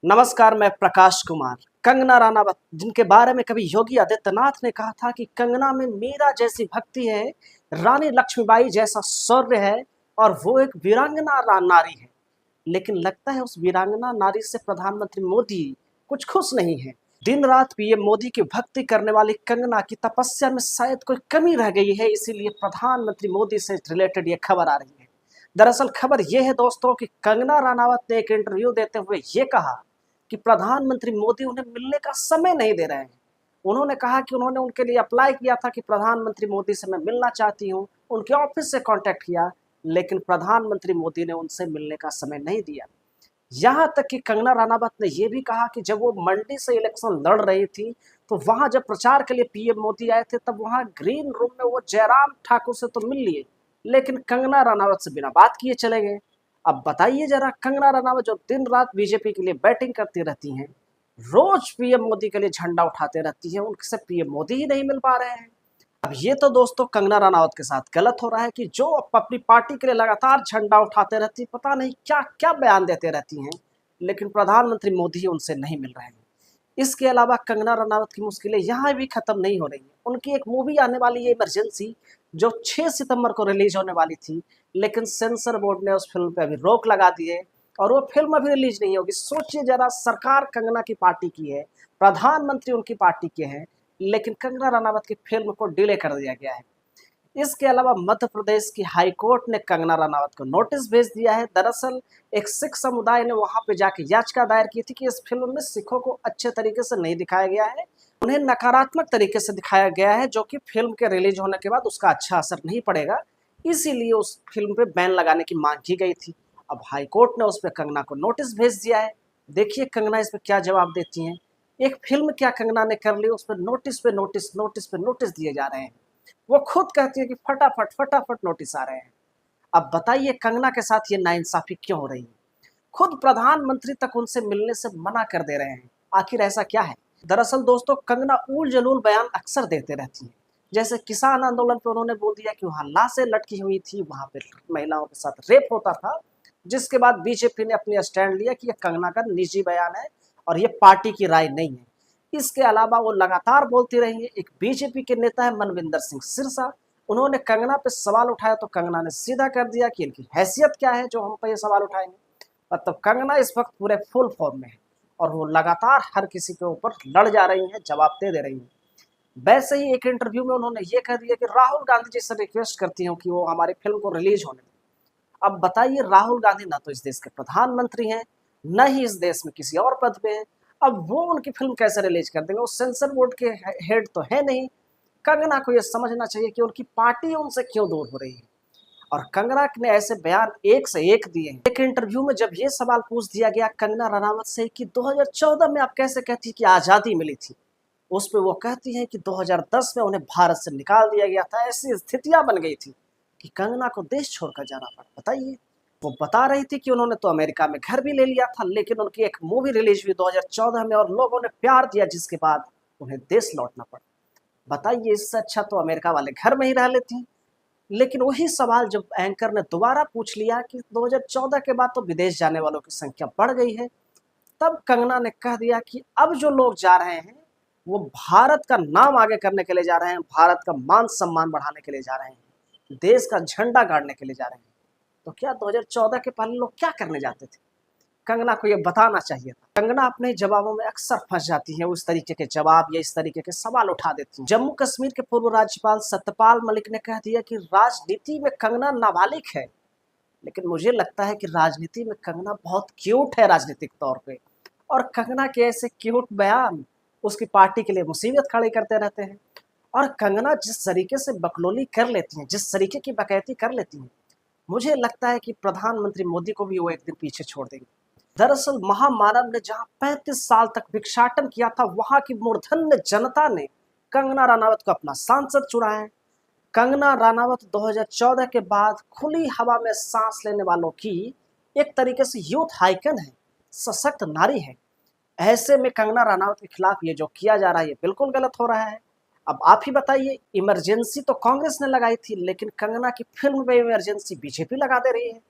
नमस्कार, मैं प्रकाश कुमार। कंगना रनावत, जिनके बारे में कभी योगी आदित्यनाथ ने कहा था कि कंगना में मीरा जैसी भक्ति है, रानी लक्ष्मीबाई जैसा शौर्य है और वो एक वीरांगना नारी है। लेकिन लगता है उस वीरांगना नारी से प्रधानमंत्री मोदी कुछ खुश नहीं है। दिन रात पीएम मोदी की भक्ति करने वाली कंगना की तपस्या में शायद कोई कमी रह गई है, इसीलिए प्रधानमंत्री मोदी से रिलेटेड ये खबर आ रही है। दरअसल खबर ये है दोस्तों कि कंगना रनावत ने एक इंटरव्यू देते हुए ये कहा कि प्रधानमंत्री मोदी उन्हें मिलने का समय नहीं दे रहे हैं। उन्होंने कहा कि उन्होंने उनके लिए अप्लाई किया था कि प्रधानमंत्री मोदी से मैं मिलना चाहती हूँ, उनके ऑफिस से कांटेक्ट किया, लेकिन प्रधानमंत्री मोदी ने उनसे मिलने का समय नहीं दिया। यहाँ तक कि कंगना रनावत ने यह भी कहा कि जब वो मंडी से इलेक्शन लड़ रही थी, तो वहां जब प्रचार के लिए पीएम मोदी आए थे, तब वहां ग्रीन रूम में वो जयराम ठाकुर से तो मिल लिए, लेकिन कंगना रनावत से बिना बात किए चले गए। अब बताइए जरा, कंगना रनावत जो दिन रात बीजेपी के लिए बैटिंग करती रहती हैं, रोज पीएम मोदी के लिए झंडा उठाते रहती हैं, उनसे पीएम मोदी ही नहीं मिल पा रहे हैं। अब ये तो दोस्तों कंगना रनावत के साथ गलत हो रहा है कि जो अपनी पार्टी के लिए लगातार झंडा उठाते रहती, पता नहीं क्या क्या बयान देते रहती हैं, लेकिन प्रधानमंत्री मोदी उनसे नहीं मिल रहे हैं। इसके अलावा कंगना रनावत की मुश्किलें यहाँ भी खत्म नहीं हो रही हैं। उनकी एक मूवी आने वाली है इमरजेंसी, जो 6 सितंबर को रिलीज होने वाली थी, लेकिन सेंसर बोर्ड ने उस फिल्म पे अभी रोक लगा दी है और वो फिल्म अभी रिलीज नहीं होगी। सोचिए जरा, सरकार कंगना की पार्टी की है, प्रधानमंत्री उनकी पार्टी के हैं, लेकिन कंगना रनावत की फिल्म को डिले कर दिया गया है। इसके अलावा मध्य प्रदेश की हाई कोर्ट ने कंगना रनावत को नोटिस भेज दिया है। दरअसल एक सिख समुदाय ने वहां पे जाके याचिका दायर की थी कि इस फिल्म में सिखों को अच्छे तरीके से नहीं दिखाया गया है, उन्हें नकारात्मक तरीके से दिखाया गया है, जो कि फिल्म के रिलीज होने के बाद उसका अच्छा असर नहीं पड़ेगा, इसीलिए उस फिल्म पे बैन लगाने की मांग की गई थी। अब हाई कोर्ट ने उस पर कंगना को नोटिस भेज दिया है। देखिए कंगना इस पर क्या जवाब देती हैं। एक फिल्म क्या कंगना ने कर ली, उस पर नोटिस पे नोटिस, नोटिस पे नोटिस दिए जा रहे हैं। वो खुद कहती है कि फटाफट फटाफट नोटिस आ रहे हैं। अब बताइए कंगना के साथ ये नाइंसाफी क्यों हो रही है। खुद प्रधानमंत्री तक उनसे मिलने से मना कर दे रहे हैं, आखिर ऐसा क्या है। दरअसल दोस्तों कंगना उल जलूल बयान अक्सर देते रहती हैं। जैसे किसान आंदोलन पे उन्होंने बोल दिया कि वहां लाशें लटकी हुई थी, वहां पे महिलाओं के साथ रेप होता था, जिसके बाद बीजेपी ने अपनी स्टैंड लिया कि यह कंगना का निजी बयान है और ये पार्टी की राय नहीं है। इसके अलावा वो लगातार बोलती रही है। एक बीजेपी के नेता है मनविंदर सिंह सिरसा, उन्होंने कंगना पे सवाल उठाया तो कंगना ने सीधा कर दिया कि इनकी हैसियत क्या है जो हम पे ये सवाल उठाएंगे। मतलब कंगना इस वक्त पूरे फुल फॉर्म में है और वो लगातार हर किसी के ऊपर लड़ जा रही हैं, जवाब दे रही हैं। वैसे ही एक इंटरव्यू में उन्होंने ये कह दिया कि राहुल गांधी जी से रिक्वेस्ट करती हूँ कि वो हमारी फिल्म को रिलीज होने दें। अब बताइए, राहुल गांधी ना तो इस देश के प्रधानमंत्री हैं, न ही इस देश में किसी और पद पे हैं। अब वो उनकी फिल्म कैसे रिलीज कर देंगे, वो सेंसर बोर्ड के हेड तो है नहीं। कंगना को ये समझना चाहिए कि उनकी पार्टी उनसे क्यों दूर हो रही है। और कंगना ने ऐसे बयान एक से एक दिए हैं। एक इंटरव्यू में जब ये सवाल पूछ दिया गया कंगना रनावत से कि 2014 में आप कैसे कहती कि आजादी मिली थी, उस पे वो कहती हैं कि 2010 में उन्हें भारत से निकाल दिया गया था, ऐसी स्थितियां बन गई थी कि कंगना को देश छोड़कर जाना पड़ा। बताइए, वो बता रही थी कि उन्होंने तो अमेरिका में घर भी ले लिया था, लेकिन उनकी एक मूवी रिलीज हुई 2014 में और लोगों ने प्यार दिया, जिसके बाद उन्हें देश लौटना पड़ा। बताइए, इससे अच्छा तो अमेरिका वाले घर में ही रह लेती। लेकिन वही सवाल जब एंकर ने दोबारा पूछ लिया कि 2014 के बाद तो विदेश जाने वालों की संख्या बढ़ गई है, तब कंगना ने कह दिया कि अब जो लोग जा रहे हैं वो भारत का नाम आगे करने के लिए जा रहे हैं, भारत का मान सम्मान बढ़ाने के लिए जा रहे हैं, देश का झंडा गाड़ने के लिए जा रहे हैं। तो क्या 2014 के पहले लोग क्या करने जाते थे? कंगना को ये बताना चाहिए था। कंगना अपने जवाबों में अक्सर फंस जाती है, उस तरीके के जवाब या इस तरीके के सवाल उठा देती है। जम्मू कश्मीर के पूर्व राज्यपाल सत्यपाल मलिक ने कह दिया कि राजनीति में कंगना नाबालिग है, लेकिन मुझे लगता है कि राजनीति में कंगना बहुत क्यूट है राजनीतिक तौर पे, और कंगना के ऐसे क्यूट बयान उसकी पार्टी के लिए मुसीबत खड़ी करते रहते हैं। और कंगना जिस तरीके से बकलोली कर लेती हैं, जिस तरीके की बकैती कर लेती हैं, मुझे लगता है कि प्रधानमंत्री मोदी को भी वो एक दिन पीछे छोड़ देंगे। दरअसल महामानव ने जहां 35 साल तक भिक्षाटन किया था, वहां की मूर्धन्य जनता ने कंगना रनावत को अपना सांसद चुना है। कंगना रनावत 2014 के बाद खुली हवा में सांस लेने वालों की एक तरीके से यूथ आइकन है, सशक्त नारी है। ऐसे में कंगना रनावत के खिलाफ ये जो किया जा रहा है, ये बिल्कुल गलत हो रहा है। अब आप ही बताइए, इमरजेंसी तो कांग्रेस ने लगाई थी, लेकिन कंगना की फिल्म में इमरजेंसी बीजेपी लगा दे रही है।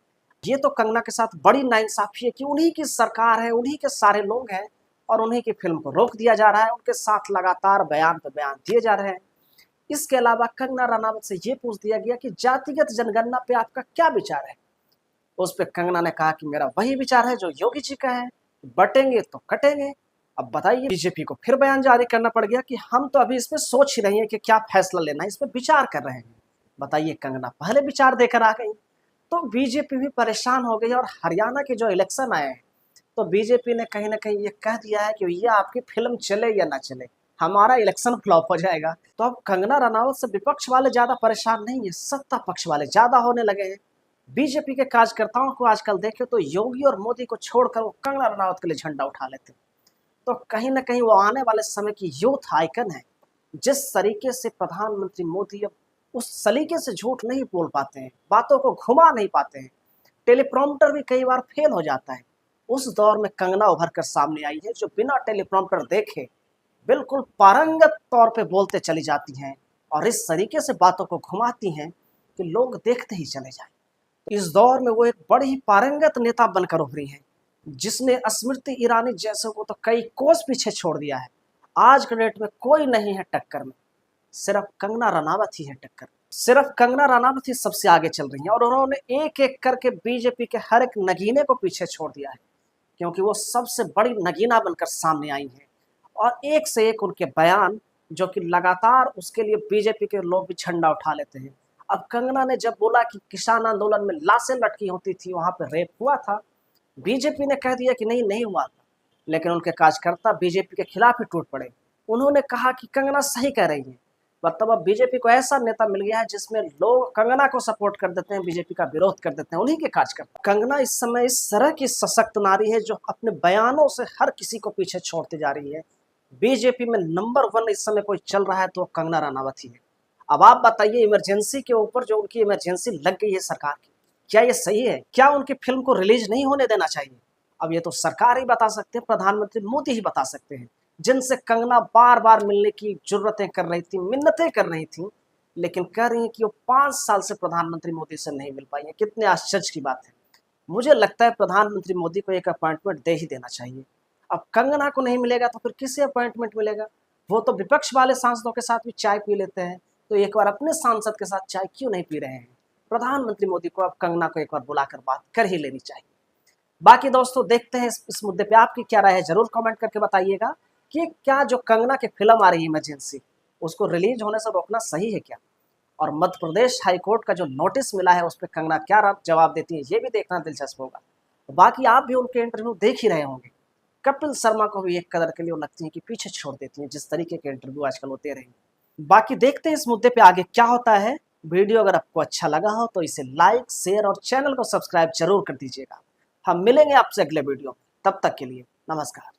ये तो कंगना के साथ बड़ी नाइंसाफी है कि उन्हीं की सरकार है, उन्हीं के सारे लोग हैं और उन्हीं की फिल्म को रोक दिया जा रहा है, उनके साथ लगातार बयान पे बयान दिए जा रहे हैं। इसके अलावा कंगना रनावत से ये पूछ दिया गया कि जातिगत जनगणना पे आपका क्या विचार है। उस पर कंगना ने कहा कि मेरा वही विचार है जो योगी जी का है, बटेंगे तो कटेंगे। अब बताइए, बीजेपी को फिर बयान जारी करना पड़ गया कि हम तो अभी इस पे सोच ही रही हैं कि क्या फैसला लेना है, इस पे विचार कर रहे हैं। बताइए, कंगना पहले विचार देकर आ गई। तो बीजेपी भी परेशान हो गई और हरियाणा के जो इलेक्शन आए हैं तो बीजेपी ने कहीं ना कहीं ये कह दिया है कि भैया आपकी फिल्म चले या ना चले, हमारा इलेक्शन फ्लॉप हो जाएगा। तो अब कंगना रनावत से विपक्ष वाले ज्यादा परेशान नहीं है, सत्ता पक्ष वाले ज्यादा होने लगे हैं। बीजेपी के कार्यकर्ताओं को आजकल देखे तो योगी और मोदी को छोड़कर वो कंगना रनावत के लिए झंडा उठा लेते हैं। तो कहीं ना कहीं वो आने वाले समय की यूथ आइकन है। जिस तरीके से प्रधानमंत्री मोदी अब उस सलीके से झूठ नहीं बोल पाते हैं, बातों को घुमा नहीं पाते हैं, टेलीप्रॉम्प्टर भी कई बार फेल हो जाता है, उस दौर में कंगना उभर कर सामने आई है जो बिना टेलीप्रॉम्प्टर देखे बिल्कुल पारंगत तौर पे बोलते चली जाती हैं और इस तरीके से बातों को घुमाती हैं कि लोग देखते ही चले जाएं। इस दौर में वो एक बड़ी ही पारंगत नेता बनकर उभरी हैं, जिसने स्मृति ईरानी जैसे को तो कई कोस पीछे छोड़ दिया है। आज के डेट में कोई नहीं है टक्कर में, सिर्फ कंगना रनावत ही है टक्कर। सिर्फ कंगना रनावत ही सबसे आगे चल रही हैं और उन्होंने एक एक करके बीजेपी के हर एक नगीने को पीछे छोड़ दिया है, क्योंकि वो सबसे बड़ी नगीना बनकर सामने आई हैं और एक से एक उनके बयान जो कि लगातार उसके लिए बीजेपी के लोग भी झंडा उठा लेते हैं। अब कंगना ने जब बोला कि किसान आंदोलन में लाशें लटकी होती थी, वहां पर रेप हुआ था, बीजेपी ने कह दिया कि नहीं, नहीं हुआ था, लेकिन उनके कार्यकर्ता बीजेपी के खिलाफ ही टूट पड़े। उन्होंने कहा कि कंगना सही कह रही है। मतलब अब बीजेपी को ऐसा नेता मिल गया है जिसमें लोग कंगना को सपोर्ट कर देते हैं, बीजेपी का विरोध कर देते हैं, उन्हीं के कार्यकर्ता। कंगना इस समय इस तरह की सशक्त नारी है जो अपने बयानों से हर किसी को पीछे छोड़ते जा रही है। बीजेपी में नंबर 1 इस समय कोई चल रहा है तो कंगना रनावत ही है। अब आप बताइए, इमरजेंसी के ऊपर जो उनकी इमरजेंसी लग गई है सरकार की, क्या ये सही है? क्या उनकी फिल्म को रिलीज नहीं होने देना चाहिए? अब ये तो सरकार ही बता सकते हैं, प्रधानमंत्री मोदी ही बता सकते हैं, जिनसे कंगना बार बार मिलने की जुर्रतें कर रही थी, मिन्नतें कर रही थी, लेकिन कह रही हैं कि वो 5 साल से प्रधानमंत्री मोदी से नहीं मिल पाई है। कितने आश्चर्य की बात है। मुझे लगता है प्रधानमंत्री मोदी को एक अपॉइंटमेंट दे ही देना चाहिए। अब कंगना को नहीं मिलेगा तो फिर किसे अपॉइंटमेंट मिलेगा? वो तो विपक्ष वाले सांसदों के साथ भी चाय पी लेते हैं, तो एक बार अपने सांसद के साथ चाय क्यों नहीं पी रहे हैं? प्रधानमंत्री मोदी को अब कंगना को एक बार बुलाकर बात कर ही लेनी चाहिए। बाकी दोस्तों, देखते हैं इस मुद्दे पे आपकी क्या राय है, जरूर कमेंट करके बताइएगा कि क्या जो कंगना की फिल्म आ रही है इमरजेंसी, उसको रिलीज होने से रोकना सही है क्या? और मध्य प्रदेश हाईकोर्ट का जो नोटिस मिला है उस पर कंगना क्या जवाब देती है, ये भी देखना दिलचस्प होगा। बाकी आप भी उनके इंटरव्यू देख ही रहे होंगे। कपिल शर्मा को भी एक कदर के लिए लगती है कि पीछे छोड़ देती हैं, जिस तरीके के इंटरव्यू आजकल होते रहे। बाकी देखते हैं इस मुद्दे पे आगे क्या होता है। वीडियो अगर आपको अच्छा लगा हो तो इसे लाइक, शेयर और चैनल को सब्सक्राइब जरूर कर दीजिएगा। हम मिलेंगे आपसे अगले वीडियो में, तब तक के लिए नमस्कार।